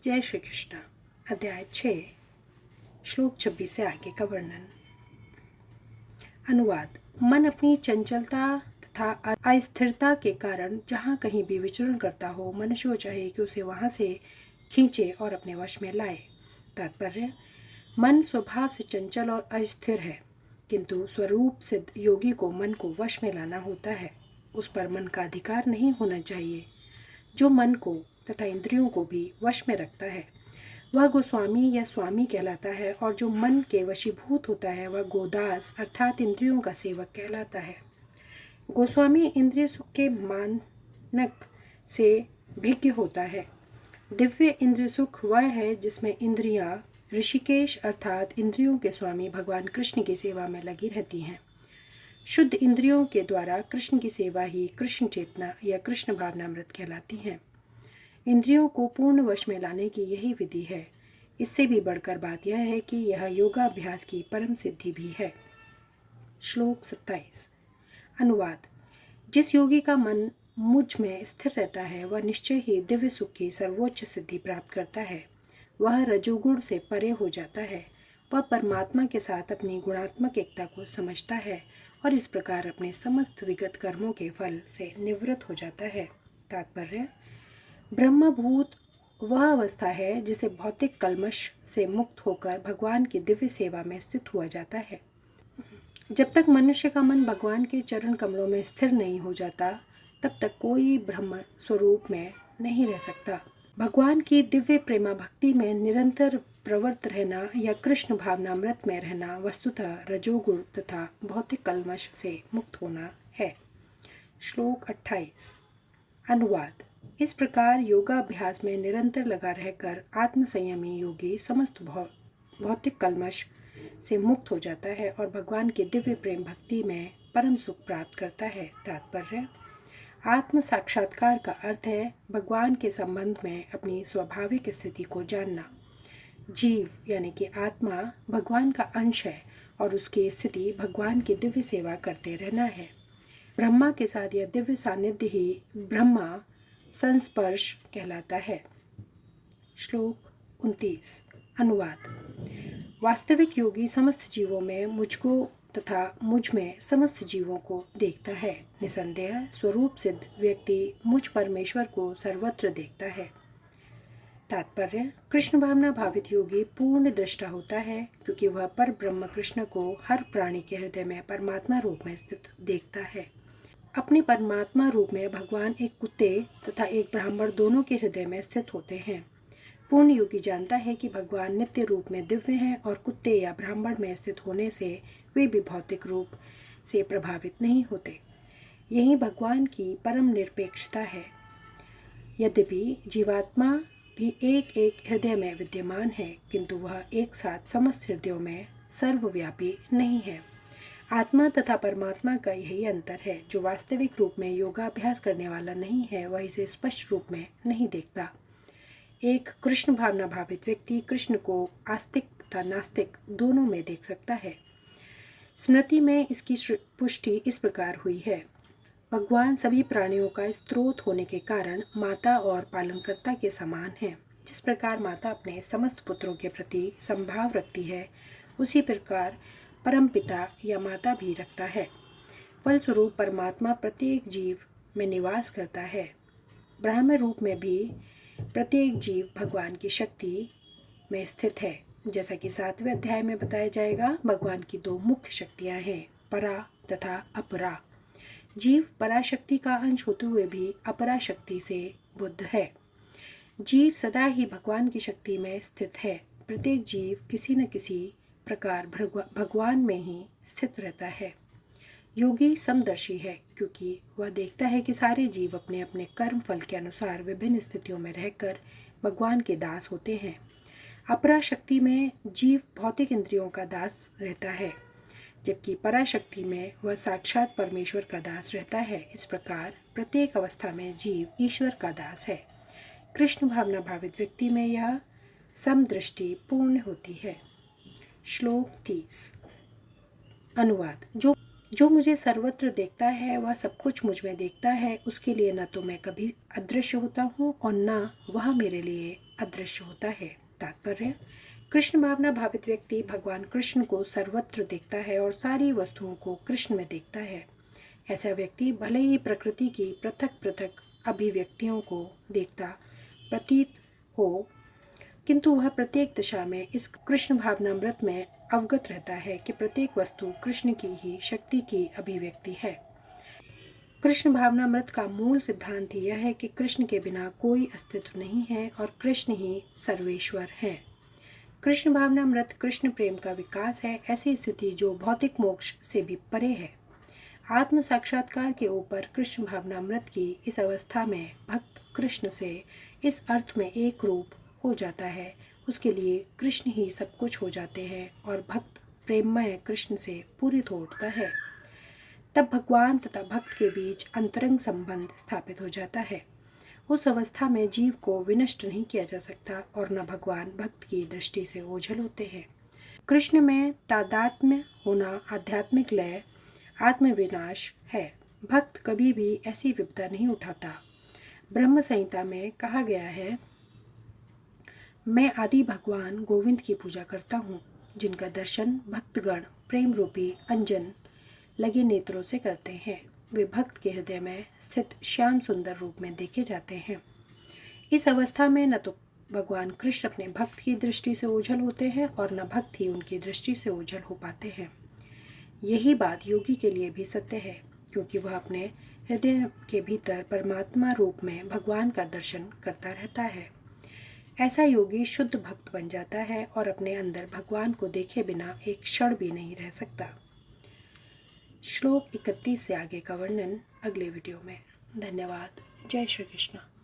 जय श्री कृष्ण। अध्याय 6 श्लोक 26 से आगे का वर्णन। अनुवाद। मन अपनी चंचलता तथा अस्थिरता के कारण जहाँ कहीं भी विचरण करता हो, मनुष्य को चाहिए कि उसे वहाँ से खींचे और अपने वश में लाए। तात्पर्य: मन स्वभाव से चंचल और अस्थिर है, किंतु स्वरूप सिद्ध योगी को मन को वश में लाना होता है। उस पर मन का अधिकार नहीं होना चाहिए। जो मन को तथा इंद्रियों को भी वश में रखता है वह गोस्वामी या स्वामी कहलाता है, और जो मन के वशीभूत होता है वह गोदास अर्थात इंद्रियों का सेवक कहलाता है। गोस्वामी इंद्रिय सुख के मानक से भिज्ञ होता है। दिव्य इंद्रिय सुख वह है जिसमें इंद्रियां ऋषिकेश अर्थात इंद्रियों के स्वामी भगवान कृष्ण की सेवा में लगी रहती हैं। शुद्ध इंद्रियों के द्वारा कृष्ण की सेवा ही कृष्ण चेतना या कृष्ण भावनामृत कहलाती है। इंद्रियों को पूर्ण वश में लाने की यही विधि है। इससे भी बढ़कर बात यह है कि यह योगाभ्यास की परम सिद्धि भी है। श्लोक 27। अनुवाद। जिस योगी का मन मुझ में स्थिर रहता है वह निश्चय ही दिव्य सुख की सर्वोच्च सिद्धि प्राप्त करता है। वह रजोगुण से परे हो जाता है। वह परमात्मा के साथ अपनी गुणात्मक एकता को समझता है और इस प्रकार अपने समस्त विगत कर्मों के फल से निवृत्त हो जाता है। तात्पर्य: ब्रह्मभूत वह अवस्था है जिसे भौतिक कल्मश से मुक्त होकर भगवान की दिव्य सेवा में स्थित हुआ जाता है। जब तक मनुष्य का मन भगवान के चरण कमलों में स्थिर नहीं हो जाता तब तक कोई ब्रह्म स्वरूप में नहीं रह सकता। भगवान की दिव्य प्रेमा भक्ति में निरंतर प्रवृत्त रहना या कृष्ण भावनामृत में रहना वस्तुतः रजोगुण तथा भौतिक कल्मश से मुक्त होना है। श्लोक 28। अनुवाद। इस प्रकार योगाभ्यास में निरंतर लगा रहकर आत्मसंयमी योगी समस्त भौतिक कल्मश से मुक्त हो जाता है और भगवान की दिव्य प्रेम भक्ति में परम सुख प्राप्त करता है। तात्पर्य: आत्म साक्षात्कार का अर्थ है भगवान के संबंध में अपनी स्वाभाविक स्थिति को जानना। जीव यानी कि आत्मा भगवान का अंश है और उसकी स्थिति भगवान की दिव्य सेवा करते रहना है। ब्रह्मा के साथ यह दिव्य सानिध्य ही ब्रह्मा संस्पर्श कहलाता है। श्लोक 29। अनुवाद। वास्तविक योगी समस्त जीवों में मुझको तथा मुझ में समस्त जीवों को देखता है। निसंदेह स्वरूप सिद्ध व्यक्ति मुझ परमेश्वर को सर्वत्र देखता है। तात्पर्य: कृष्ण भावना भावित योगी पूर्ण दृष्टा होता है क्योंकि वह पर ब्रह्म कृष्ण को हर प्राणी के हृदय में परमात्मा रूप में स्थित देखता है। अपने परमात्मा रूप में भगवान एक कुत्ते तथा एक ब्राह्मण दोनों के हृदय में स्थित होते हैं। पूर्ण योगी जानता है कि भगवान नित्य रूप में दिव्य हैं और कुत्ते या ब्राह्मण में स्थित होने से वे भी भौतिक रूप से प्रभावित नहीं होते। यही भगवान की परम निरपेक्षता है। यद्यपि जीवात्मा भी एक एक हृदय में विद्यमान है, किंतु वह एक साथ समस्त हृदयों में सर्वव्यापी नहीं है। आत्मा तथा परमात्मा का यही अंतर है। जो वास्तविक रूप में योगाभ्यास करने वाला नहीं है वह इसे स्पष्ट रूप में नहीं देखता। एक कृष्ण भावना भावित व्यक्ति कृष्ण को आस्तिक तथा नास्तिक दोनों में देख सकता है। स्मृति में इसकी पुष्टि इस प्रकार हुई है: भगवान सभी प्राणियों का स्रोत होने के कारण माता और पालनकर्ता के समान है। जिस प्रकार माता अपने समस्त पुत्रों के प्रति संभाव रखती है, उसी प्रकार परम पिता या माता भी रखता है। फलस्वरूप परमात्मा प्रत्येक जीव में निवास करता है। ब्रह्म रूप में भी प्रत्येक जीव भगवान की शक्ति में स्थित है। जैसा कि 7वें अध्याय में बताया जाएगा, भगवान की 2 मुख्य शक्तियां हैं, परा तथा अपरा। जीव पराशक्ति का अंश होते हुए भी अपरा शक्ति से बुद्ध है। जीव सदा ही भगवान की शक्ति में स्थित है। प्रत्येक जीव किसी न किसी प्रकार भगवान में ही स्थित रहता है। योगी समदर्शी है क्योंकि वह देखता है कि सारे जीव अपने अपने कर्म फल के अनुसार विभिन्न स्थितियों में रहकर भगवान के दास होते हैं। अपरा शक्ति में जीव भौतिक इंद्रियों का दास रहता है, जबकि पराशक्ति में वह साक्षात परमेश्वर का दास रहता है। इस प्रकार प्रत्येक अवस्था में जीव ईश्वर का दास है। कृष्ण भावना भावित व्यक्ति में यह समदृष्टि पूर्ण होती है। श्लोक 30। अनुवाद। जो मुझे सर्वत्र देखता है वह सब कुछ मुझ में देखता है, उसके लिए न तो मैं कभी अदृश्य होता हूँ और न वह मेरे लिए अदृश्य होता है। तात्पर्य, कृष्ण भावना भावित व्यक्ति भगवान कृष्ण को सर्वत्र देखता है और सारी वस्तुओं को कृष्ण में देखता है। ऐसा व्यक्ति भले ही प्रकृति की पृथक पृथक अभिव्यक्तियों को देखता प्रतीत हो, किंतु वह प्रत्येक दिशा में इस कृष्ण भावनामृत में अवगत रहता है कि प्रत्येक वस्तु कृष्ण की ही शक्ति की अभिव्यक्ति है। कृष्ण भावनामृत का मूल सिद्धांत यह है कि कृष्ण के बिना कोई अस्तित्व नहीं है और कृष्ण ही सर्वेश्वर है। कृष्ण भावनामृत कृष्ण प्रेम का विकास है, ऐसी स्थिति जो भौतिक मोक्ष से भी परे है। आत्म साक्षात्कार के ऊपर कृष्ण भावनामृत की इस अवस्था में भक्त कृष्ण से इस अर्थ में एक रूप हो जाता है, उसके लिए कृष्ण ही सब कुछ हो जाते हैं और भक्त प्रेममय कृष्ण से पूरित हो उठता है। तब भगवान तथा भक्त के बीच अंतरंग संबंध स्थापित हो जाता है। उस अवस्था में जीव को विनष्ट नहीं किया जा सकता और न भगवान भक्त की दृष्टि से ओझल होते हैं। कृष्ण में तादात्म्य होना आध्यात्मिक लय आत्मविनाश है। भक्त कभी भी ऐसी विपदा नहीं उठाता। ब्रह्म संहिता में कहा गया है, मैं आदि भगवान गोविंद की पूजा करता हूँ, जिनका दर्शन भक्तगण प्रेम रूपी अंजन लगे नेत्रों से करते हैं। वे भक्त के हृदय में स्थित श्याम सुंदर रूप में देखे जाते हैं। इस अवस्था में न तो भगवान कृष्ण अपने भक्त की दृष्टि से ओझल होते हैं और न भक्त ही उनकी दृष्टि से ओझल हो पाते हैं। यही बात योगी के लिए भी सत्य है, क्योंकि वह अपने हृदय के भीतर परमात्मा रूप में भगवान का दर्शन करता रहता है। ऐसा योगी शुद्ध भक्त बन जाता है और अपने अंदर भगवान को देखे बिना एक क्षण भी नहीं रह सकता। श्लोक 31 से आगे का वर्णन अगले वीडियो में। धन्यवाद। जय श्री कृष्ण।